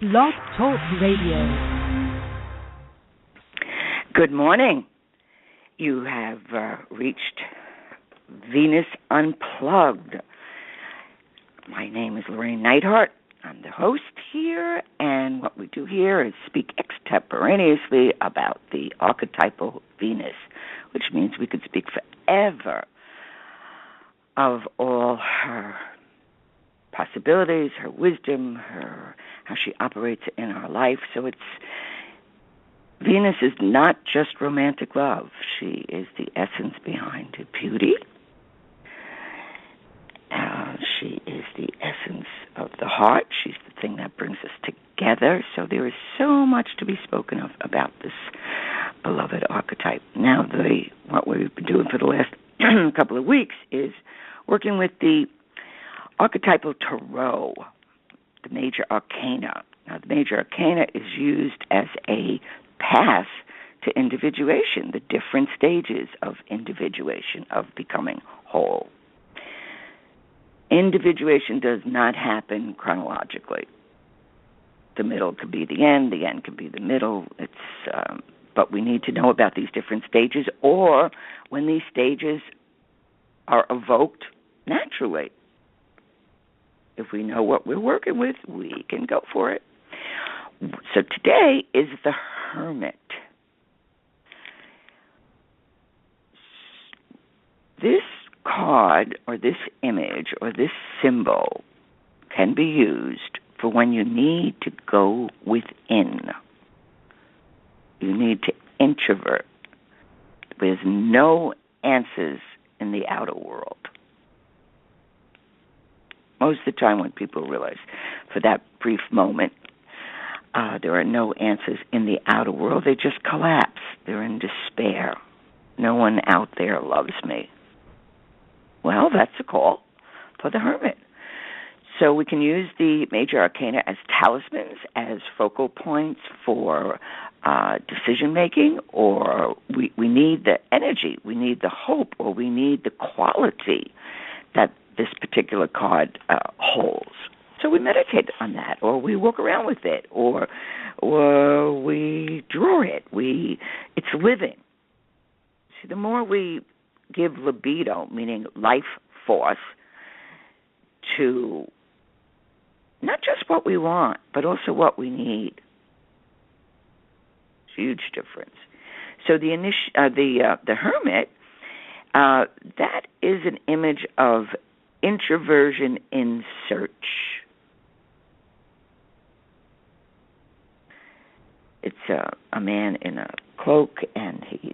Blog Talk Radio. Good morning. You have reached Venus Unplugged. My name is Llorraine Neithardt. I'm the host here, and what we do here is speak extemporaneously about the archetypal Venus, which means we could speak forever of all her possibilities, her wisdom, how she operates in our life. So Venus is not just romantic love. She is the essence behind beauty. She is the essence of the heart. She's the thing that brings us together. So there is so much to be spoken of about this beloved archetype. Now, what we've been doing for the last couple of weeks is working with the archetypal tarot, the major arcana. Now, the major arcana is used as a path to individuation, the different stages of individuation, of becoming whole. Individuation does not happen chronologically. The middle could be the end could be the middle. But we need to know about these different stages, or when these stages are evoked naturally. If we know what we're working with, we can go for it. So today is the Hermit. This card or this image or this symbol can be used for when you need to go within. You need to introvert. There's no answers in the outer world. Most of the time when people realize for that brief moment there are no answers in the outer world, they just collapse. They're in despair. No one out there loves me. Well, that's a call for the Hermit. So we can use the major arcana as talismans, as focal points for decision-making, or we need the energy, we need the hope, or we need the quality that this particular card holds. So we meditate on that, or we walk around with it, or we draw it. It's living. See, the more we give libido, meaning life force, to not just what we want, but also what we need. It's a huge difference. So the Hermit, that is an image of introversion in search. It's a man in a cloak, and he's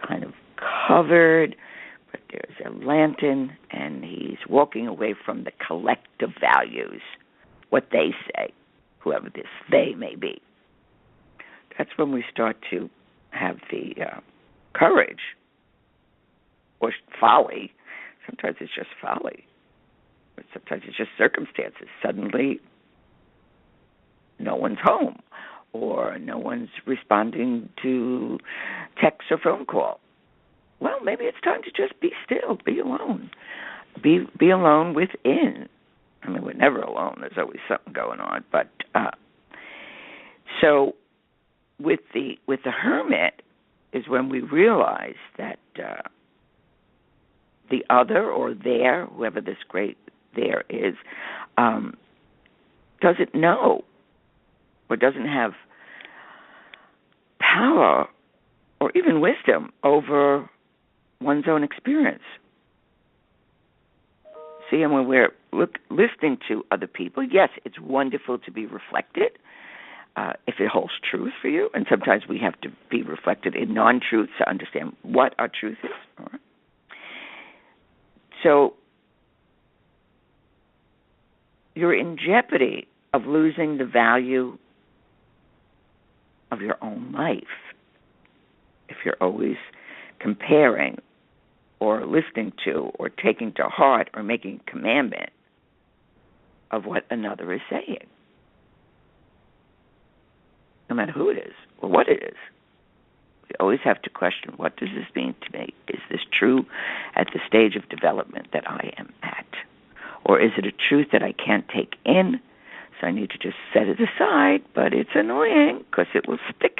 kind of covered, but there's a lantern, and he's walking away from the collective values, what they say, whoever this they may be. That's when we start to have the courage, or folly. Sometimes it's just folly, but sometimes it's just circumstances. Suddenly, no one's home, or no one's responding to text or phone call. Well, maybe it's time to just be still, be alone. Be alone within. I mean, we're never alone. There's always something going on. But so with the Hermit is when we realize that the other or there, whoever this great there is, doesn't know or doesn't have power or even wisdom over one's own experience. See, and when we're listening to other people, yes, it's wonderful to be reflected if it holds truth for you, and sometimes we have to be reflected in non-truths to understand what our truth is. All right. So you're in jeopardy of losing the value of your own life if you're always comparing or listening to or taking to heart or making commandment of what another is saying, no matter who it is or what it is. We always have to question, what does this mean to me? Is this true at the stage of development that I am at? Or is it a truth that I can't take in, So I need to just set it aside, but it's annoying because it will stick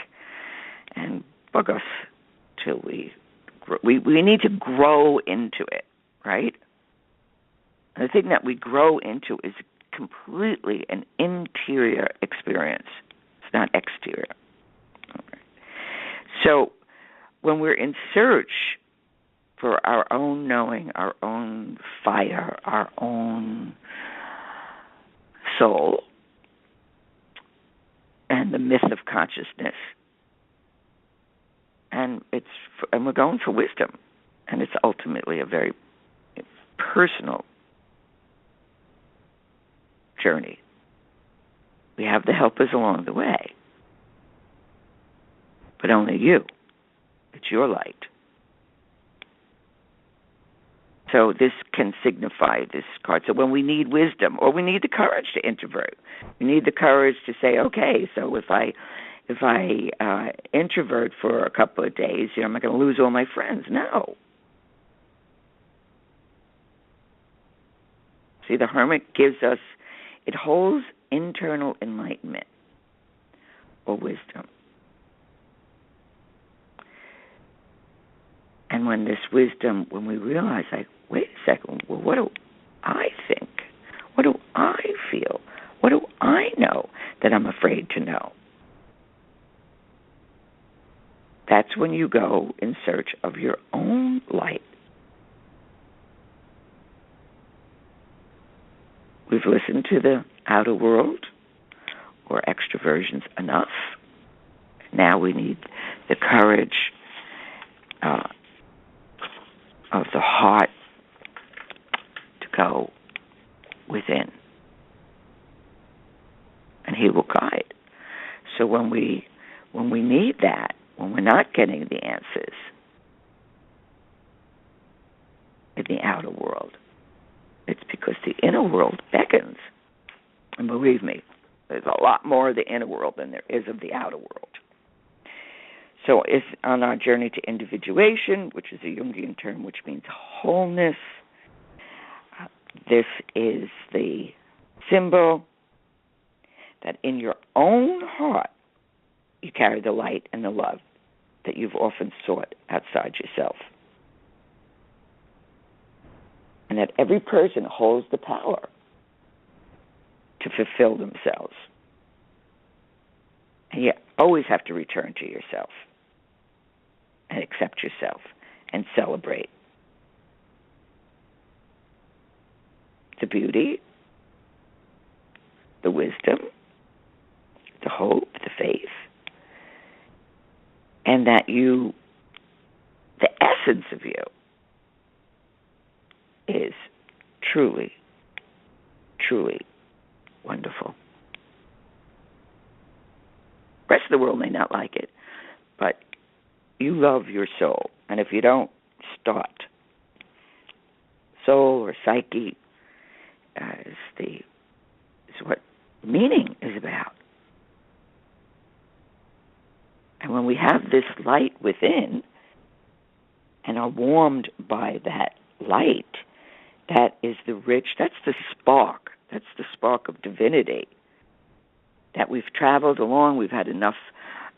and bug us till we need to grow into it, right? And the thing that we grow into is completely an interior experience. It's not exterior. Okay. So when we're in search for our own knowing, our own fire, our own soul, and the myth of consciousness, and we're going for wisdom, and it's ultimately a very personal journey. We have the helpers along the way, but only you. It's your light. So this can signify this card. So when we need wisdom, or we need the courage to introvert, we need the courage to say, okay, so if I introvert for a couple of days, I'm not going to lose all my friends. No. See, the hermit gives us, it holds internal enlightenment or wisdom. And when this wisdom, when we realize, like, wait a second, well, what do I think? What do I feel? What do I know that I'm afraid to know? That's when you go in search of your own light. We've listened to the outer world or extroversions enough. Now we need the courage of the heart to go within. And he will guide. So when we need that, when we're not getting the answers in the outer world, it's because the inner world beckons. And believe me, there's a lot more of the inner world than there is of the outer world. So it's on our journey to individuation, which is a Jungian term which means wholeness. This is the symbol that in your own heart you carry the light and the love that you've often sought outside yourself. And that every person holds the power to fulfill themselves. And you always have to return to yourself and accept yourself and celebrate the beauty, the wisdom, the hope, the faith, and that the essence of you is truly, truly wonderful. The rest of the world may not like it, but you love your soul. And if you don't start, soul or psyche is what meaning is about. And when we have this light within and are warmed by that light, that's the spark of divinity that we've traveled along. We've had enough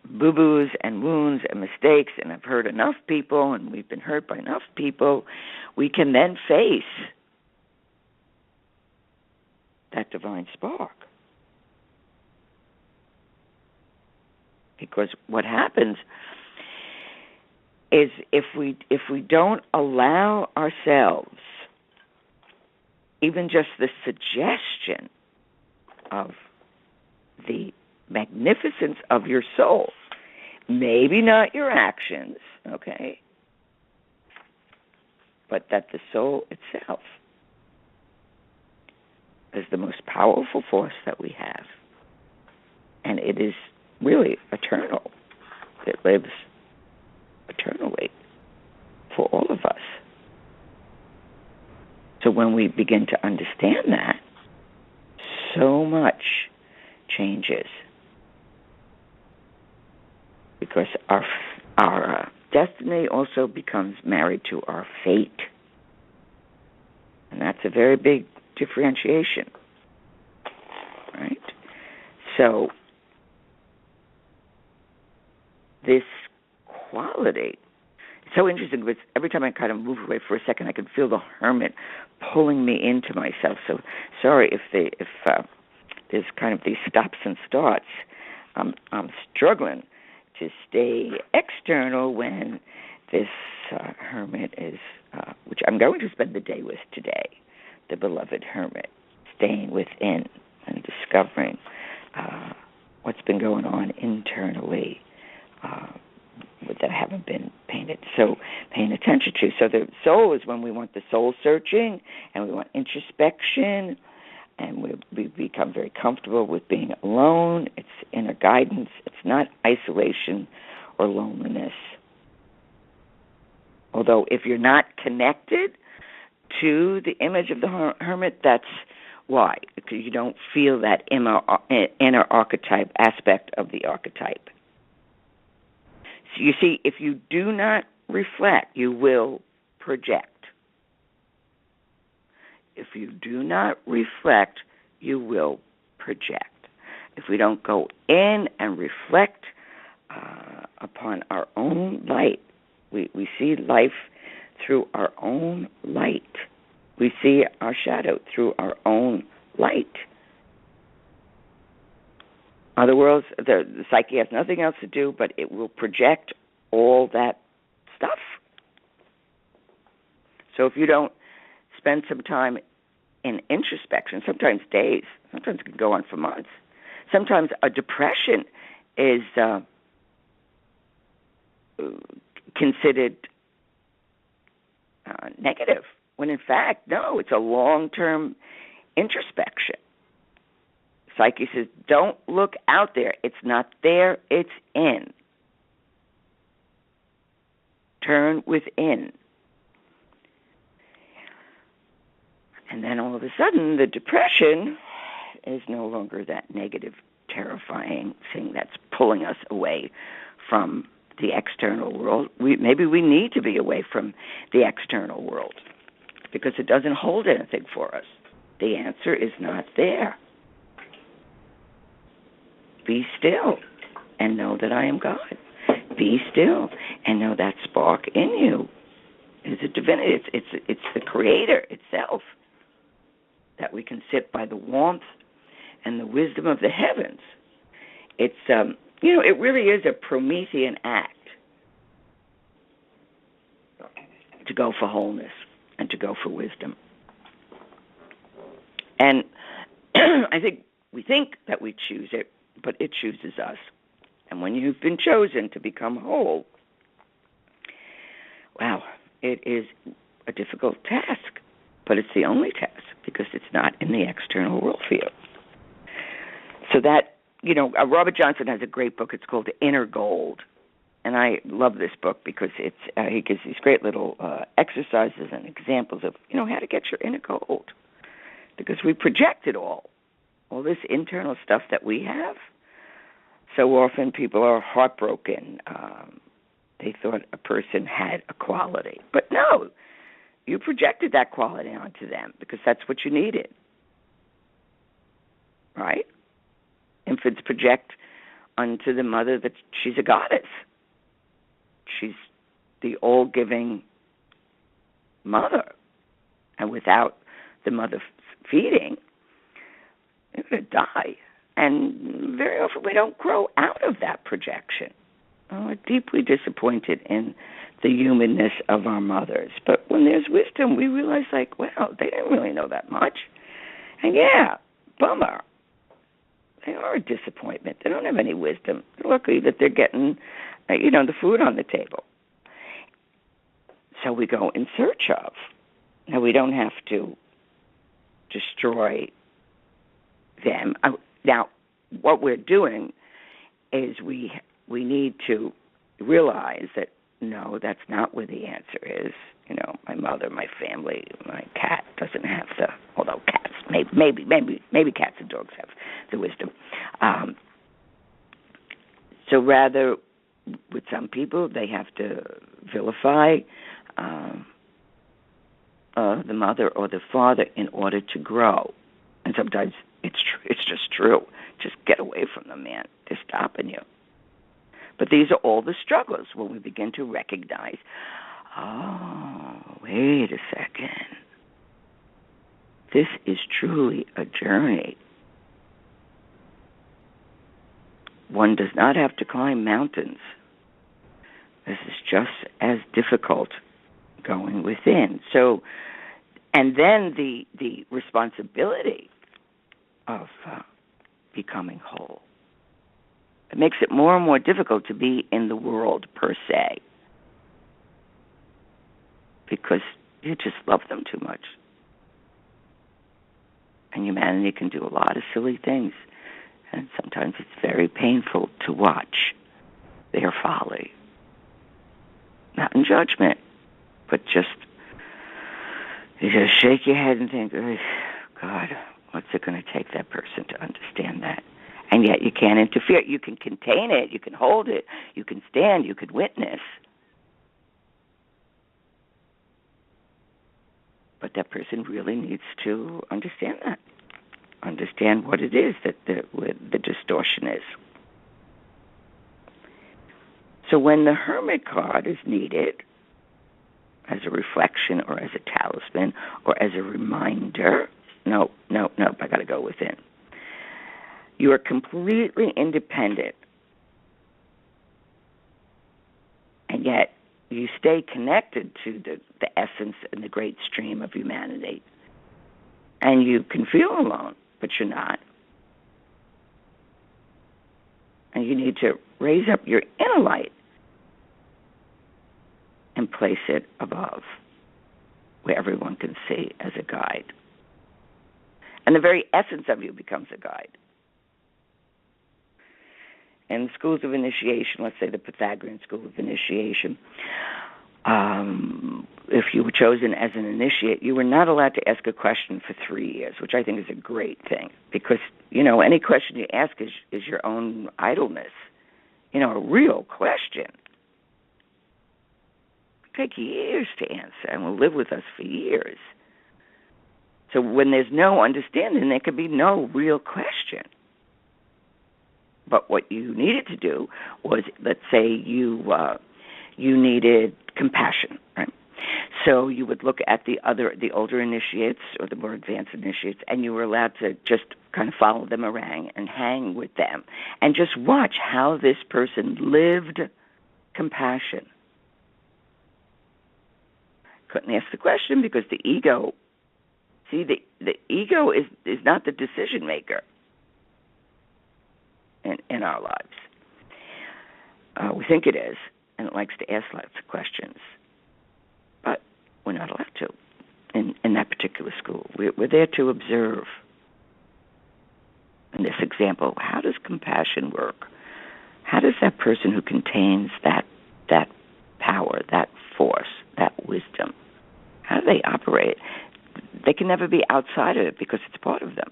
boo-boos and wounds and mistakes, and I've hurt enough people, and we've been hurt by enough people. We can then face that divine spark. Because what happens is if we don't allow ourselves even just the suggestion of the magnificence of your soul, maybe not your actions, okay, but that the soul itself is the most powerful force that we have. And it is really eternal. It lives eternally for all of us. So when we begin to understand that, so much changes. Because our destiny also becomes married to our fate. And that's a very big differentiation. right? So this quality, it's so interesting because every time I kind of move away for a second, I can feel the hermit pulling me into myself. So sorry if there's kind of these stops and starts. I'm struggling to stay external when this hermit is, which I'm going to spend the day with today, the beloved hermit, staying within and discovering what's been going on internally that I haven't been paying attention to. So the soul is when we want the soul searching and we want introspection, and we become very comfortable with being alone. It's inner guidance. It's not isolation or loneliness. Although if you're not connected to the image of the hermit, that's why. Because you don't feel that inner archetype aspect of the archetype. So you see, if you do not reflect, you will project. If you do not reflect, you will project. If we don't go in and reflect upon our own light, we see life through our own light. We see our shadow through our own light. Other worlds, the psyche has nothing else to do, but it will project all that stuff. So if you don't spend some time in introspection, sometimes days, sometimes it can go on for months. Sometimes a depression is considered negative, when in fact, no, it's a long-term introspection. Psyche says, don't look out there. It's not there, it's in. Turn within. And then all of a sudden, the depression is no longer that negative, terrifying thing that's pulling us away from the external world. Maybe we need to be away from the external world because it doesn't hold anything for us. The answer is not there. Be still and know that I am God. Be still and know that spark in you is a divinity. It's the Creator itself, that we can sit by the warmth and the wisdom of the heavens. It's it really is a Promethean act to go for wholeness and to go for wisdom. And I think we think that we choose it, but it chooses us. And when you've been chosen to become whole, wow, it is a difficult task, but it's the only task because it's not in the external world for you. So that, Robert Johnson has a great book. It's called The Inner Gold. And I love this book because he gives these great little exercises and examples of, how to get your inner gold. Because we project it all this internal stuff that we have. So often people are heartbroken. They thought a person had a quality. But no, you projected that quality onto them because that's what you needed. Right? Infants project onto the mother that she's a goddess. She's the all-giving mother. And without the mother feeding, you're going to die. And very often we don't grow out of that projection. We're deeply disappointed in the humanness of our mothers. But when there's wisdom, we realize, wow, they didn't really know that much. And bummer. They are a disappointment. They don't have any wisdom. They're lucky that they're getting, the food on the table. So we go in search of. Now, we don't have to destroy them. Now, what we're doing is we need to realize that, no, that's not where the answer is. My mother, my family, my cat doesn't have although cats, maybe cats and dogs have the wisdom. So rather, with some people, they have to vilify the mother or the father in order to grow. And sometimes It's just true. Just get away from them, man. They're stopping you. But these are all the struggles when we begin to recognize, oh, wait a second. This is truly a journey. One does not have to climb mountains. This is just as difficult going within. So, and then the responsibility of becoming whole. It makes it more and more difficult to be in the world per se, because you just love them too much. And humanity can do a lot of silly things, and sometimes it's very painful to watch their folly. Not in judgment, but just, you just shake your head and think, oh, God, what's it going to take that person to understand that? And yet you can't interfere. You can contain it, you can hold it, you can stand, you can witness. But that person really needs to understand that. Understand what it is that the distortion is. So when the Hermit card is needed as a reflection or as a talisman or as a reminder, no, I got to go within. You are completely independent, and yet you stay connected to the essence and the great stream of humanity. And you can feel alone, but you're not. And you need to raise up your inner light and place it above, where everyone can see as a guide. And the very essence of you becomes a guide. In schools of initiation, let's say the Pythagorean school of initiation, if you were chosen as an initiate, you were not allowed to ask a question for 3 years, which I think is a great thing, because, any question you ask is your own idleness. A real question. It'll take years to answer and will live with us for years. So when there's no understanding, there could be no real question. But what you needed to do was, let's say you needed compassion, right? So you would look at the older initiates or the more advanced initiates, and you were allowed to just kind of follow them around and hang with them and just watch how this person lived compassion. Couldn't ask the question because the ego, the ego is not the decision maker in our lives. We think it is, and it likes to ask lots of questions. But we're not allowed to in that particular school. We're there to observe. In this example, how does compassion work? How does that person who contains that power, that force, that wisdom, how do they operate? They can never be outside of it because it's part of them.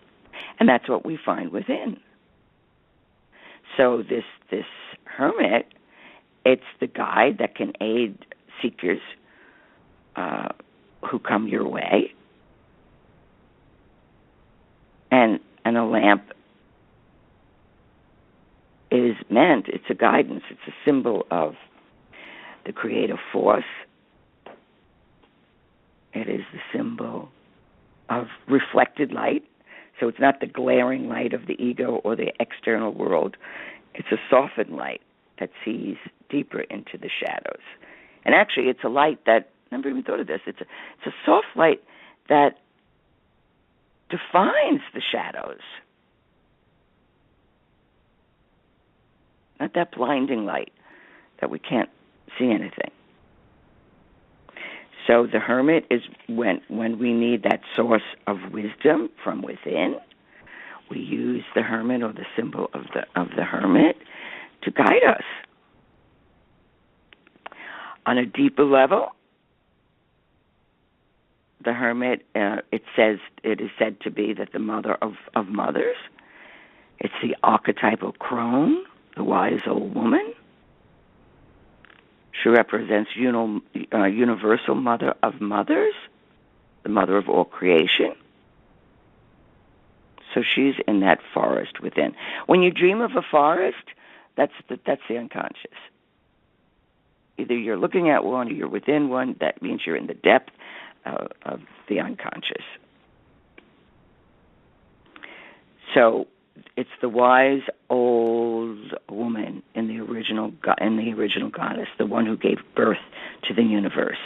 And that's what we find within. So this hermit, it's the guide that can aid seekers who come your way. And a lamp is meant, it's a guidance, it's a symbol of the creative force. It is the symbol of reflected light. So it's not the glaring light of the ego or the external world. It's a softened light that sees deeper into the shadows. And actually, it's a light that, I never even thought of this, it's a soft light that defines the shadows. Not that blinding light that we can't see anything. So the hermit is when we need that source of wisdom from within, we use the hermit or the symbol of the hermit to guide us. On a deeper level, the hermit, it is said to be that the mother of mothers. It's the archetypal crone, the wise old woman. She represents universal mother of mothers, the mother of all creation. So she's in that forest within. When you dream of a forest, that's the unconscious. Either you're looking at one or you're within one. That means you're in the depth of the unconscious. So it's the wise old woman in the original goddess, the one who gave birth to the universe.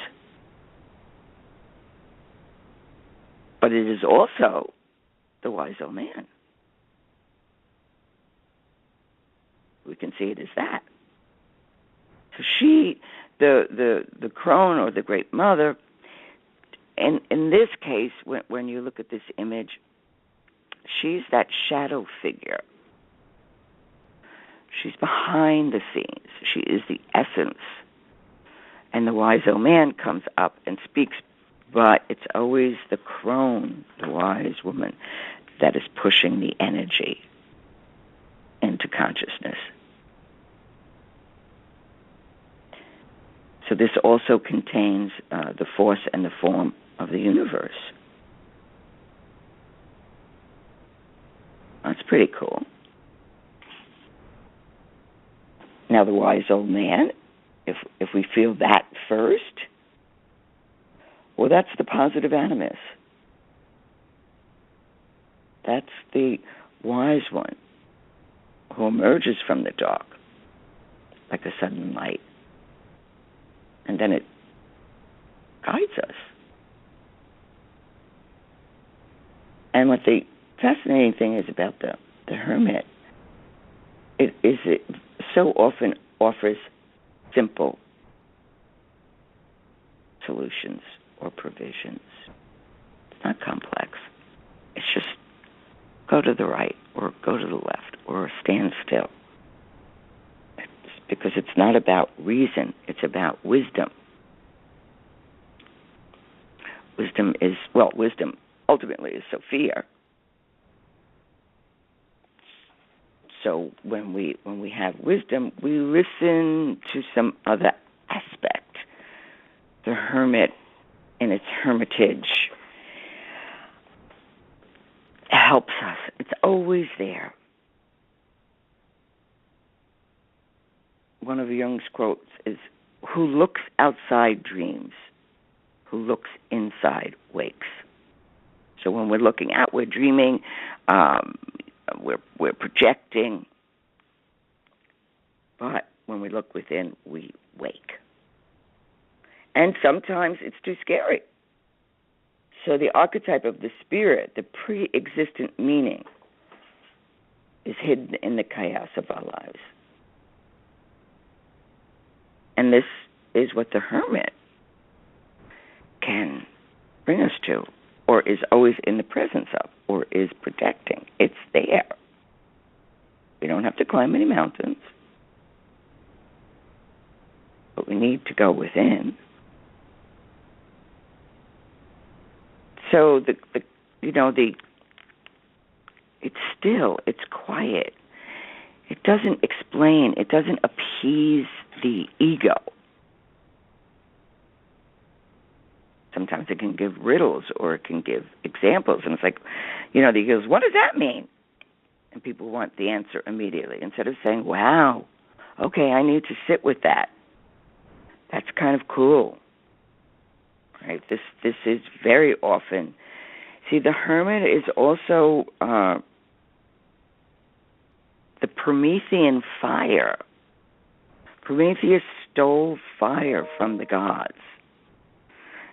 But it is also the wise old man. We can see it as that. So she, the crone or the great mother, and in this case, when you look at this image, she's that shadow figure. She's behind the scenes. She is the essence. And the wise old man comes up and speaks, but it's always the crone, the wise woman, that is pushing the energy into consciousness. So this also contains the force and the form of the universe. That's pretty cool. Now the wise old man, if we feel that first, well, that's the positive animus. That's the wise one who emerges from the dark like a sudden light. And then it guides us. And what the fascinating thing is about the hermit, it so often offers simple solutions or provisions. It's not complex. It's just go to the right or go to the left or stand still. Because it's not about reason, it's about wisdom. Wisdom ultimately is Sophia. So when we have wisdom, we listen to some other aspect. The hermit in its hermitage helps us. It's always there. One of Jung's quotes is, "Who looks outside dreams, who looks inside wakes." So when we're looking out, we're dreaming, we're projecting, but when we look within, we wake. And sometimes it's too scary. So the archetype of the spirit, the pre-existent meaning, is hidden in the chaos of our lives. And this is what the hermit can bring us to, or is always in the presence of, or is protecting. It's there. We don't have to climb any mountains, but we need to go within. So it's still, it's quiet. It doesn't explain, it doesn't appease the ego. Sometimes it can give riddles or it can give examples. And it's like, the ego goes, what does that mean? And people want the answer immediately. Instead of saying, wow, okay, I need to sit with that. That's kind of cool. Right? This is very often. See, the hermit is also the Promethean fire. Prometheus stole fire from the gods.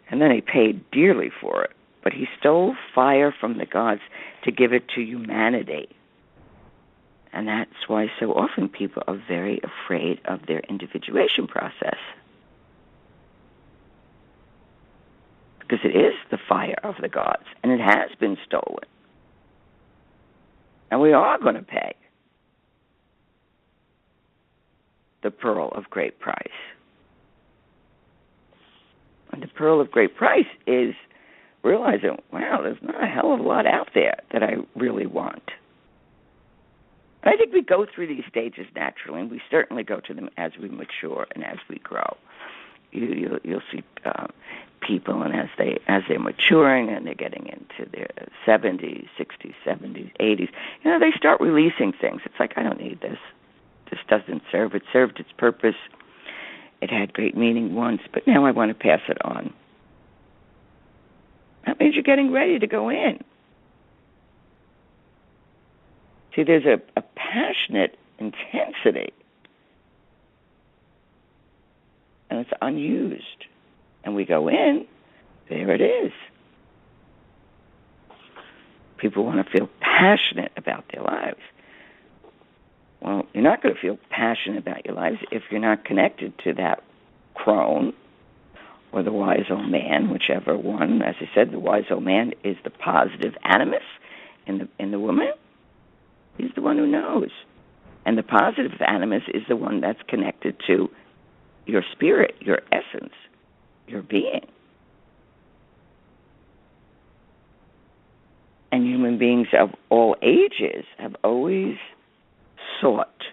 And then he paid dearly for it. But he stole fire from the gods to give it to humanity. And that's why so often people are very afraid of their individuation process. Because it is the fire of the gods, and it has been stolen. And we are going to pay the pearl of great price. And the pearl of great price is realizing, wow, there's not a hell of a lot out there that I really want. And I think we go through these stages naturally, and we certainly go to them as we mature and as we grow. You'll see people, and as they're maturing and they're getting into their 70s, 60s, 70s, 80s, they start releasing things. It's like, I don't need this. This doesn't serve. It served its purpose. It had great meaning once, but now I want to pass it on. That means you're getting ready to go in. See, there's a passionate intensity, and it's unused. And we go in, there it is. People want to feel passionate about their lives. Well, you're not going to feel passionate about your lives if you're not connected to that crone or the wise old man, whichever one. As I said, the wise old man is the positive animus in the woman. He's the one who knows. And the positive animus is the one that's connected to your spirit, your essence, your being. And human beings of all ages have always sought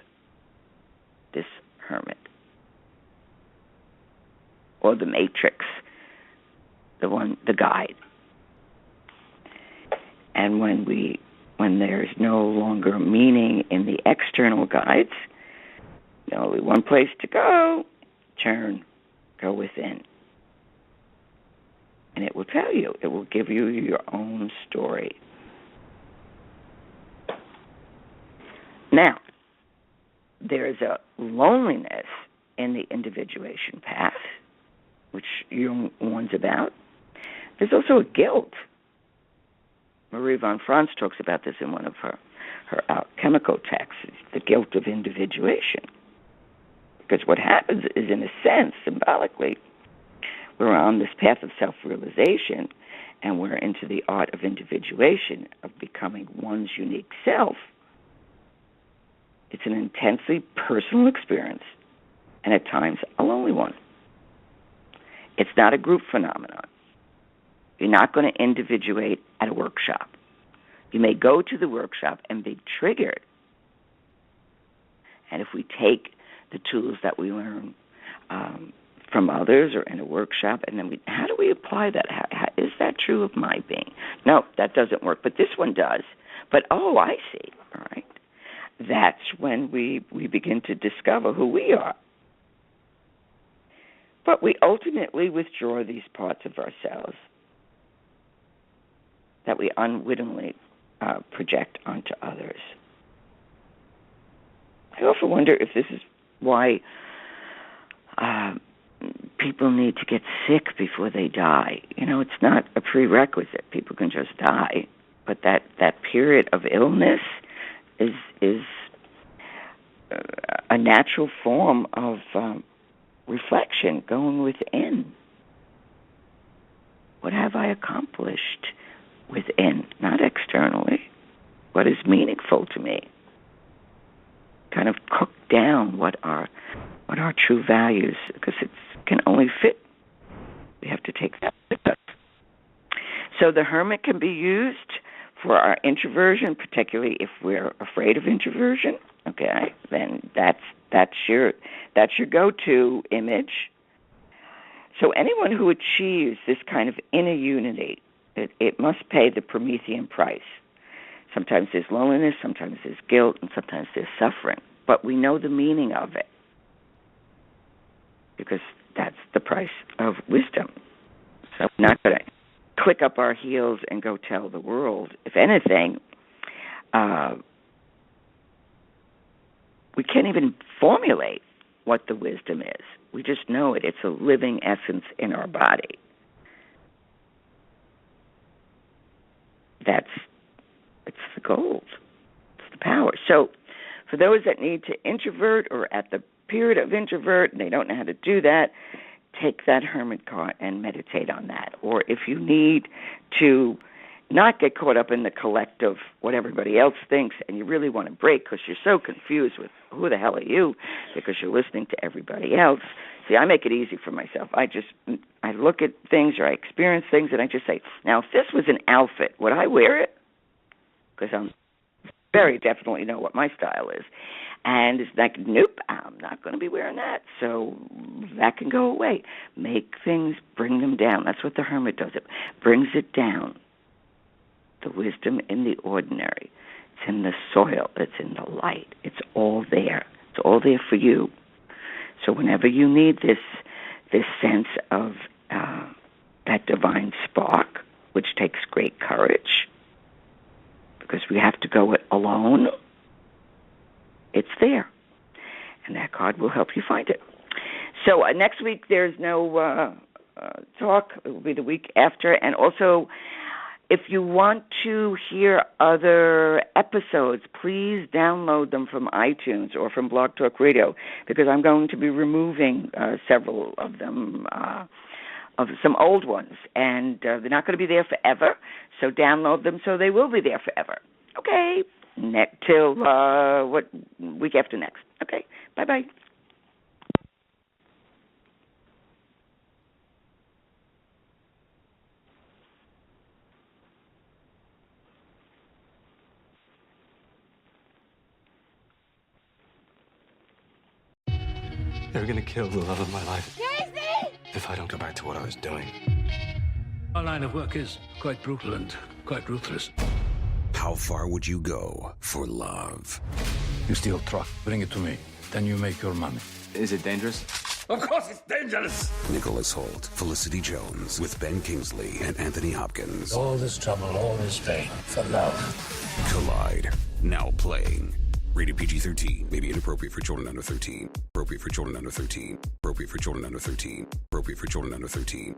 this hermit or the matrix, the guide. And when there's no longer meaning in the external guides, there's only one place to go: go within. And it will tell you, it will give you your own story. Now, there's a loneliness in the individuation path, which Jung warns about. There's also a guilt. Marie von Franz talks about this in one of her alchemical texts, the guilt of individuation. Because what happens is, in a sense, symbolically, we're on this path of self-realization, and we're into the art of individuation, of becoming one's unique self. It's an intensely personal experience, and at times a lonely one. It's not a group phenomenon. You're not going to individuate at a workshop. You may go to the workshop and be triggered. And if we take the tools that we learn from others or in a workshop, and then how do we apply that? How, is that true of my being? No, that doesn't work, but this one does. But, I see, all right. That's when we begin to discover who we are. But we ultimately withdraw these parts of ourselves that we unwittingly project onto others. I often wonder if this is why people need to get sick before they die. It's not a prerequisite. People can just die. But that period of illness is a natural form of reflection, going within. What have I accomplished within, not externally? What is meaningful to me? Kind of cook down what are true values, because it can only fit. We have to take that with us. So the hermit can be used for our introversion, particularly if we're afraid of introversion. Okay, then that's your go-to image. So anyone who achieves this kind of inner unity, it must pay the Promethean price. Sometimes there's loneliness, sometimes there's guilt, and sometimes there's suffering. But we know the meaning of it, because that's the price of wisdom. So we're not going to click up our heels and go tell the world. If anything, we can't even formulate what the wisdom is. We just know it. It's a living essence in our body. It's the gold. It's the power. So for those that need to introvert or at the period of introvert and they don't know how to do that, take that hermit card and meditate on that. Or if you need to not get caught up in the collective, what everybody else thinks, and you really want to break because you're so confused with who the hell are you, because you're listening to everybody else. See, I make it easy for myself. I look at things or I experience things and I just say, now if this was an outfit, would I wear it? Because I'm very definitely know what my style is. And it's like, nope, I'm not going to be wearing that. So that can go away. Make things, bring them down. That's what the hermit does. It brings it down. The wisdom in the ordinary. It's in the soil. It's in the light. It's all there. It's all there for you. So whenever you need this sense of that divine spark, which takes great courage, because we have to go it alone, it's there. And that card will help you find it. So next week there's no talk. It will be the week after. And also, if you want to hear other episodes, please download them from iTunes or from Blog Talk Radio, because I'm going to be removing several of them, of some old ones, and they're not going to be there forever, so download them so they will be there forever. Okay, till what week after next. Okay, bye-bye. They're gonna kill the love of my life. Casey! If I don't go back to what I was doing. Our line of work is quite brutal and quite ruthless. How far would you go for love? You steal truck, bring it to me. Then you make your money. Is it dangerous? Of course it's dangerous! Nicholas Hoult, Felicity Jones, with Ben Kingsley and Anthony Hopkins. All this trouble, all this pain, for love. Collide, now playing. Rated PG-13. May be inappropriate for children under 13. Appropriate for children under 13. Appropriate for children under 13. Appropriate for children under 13.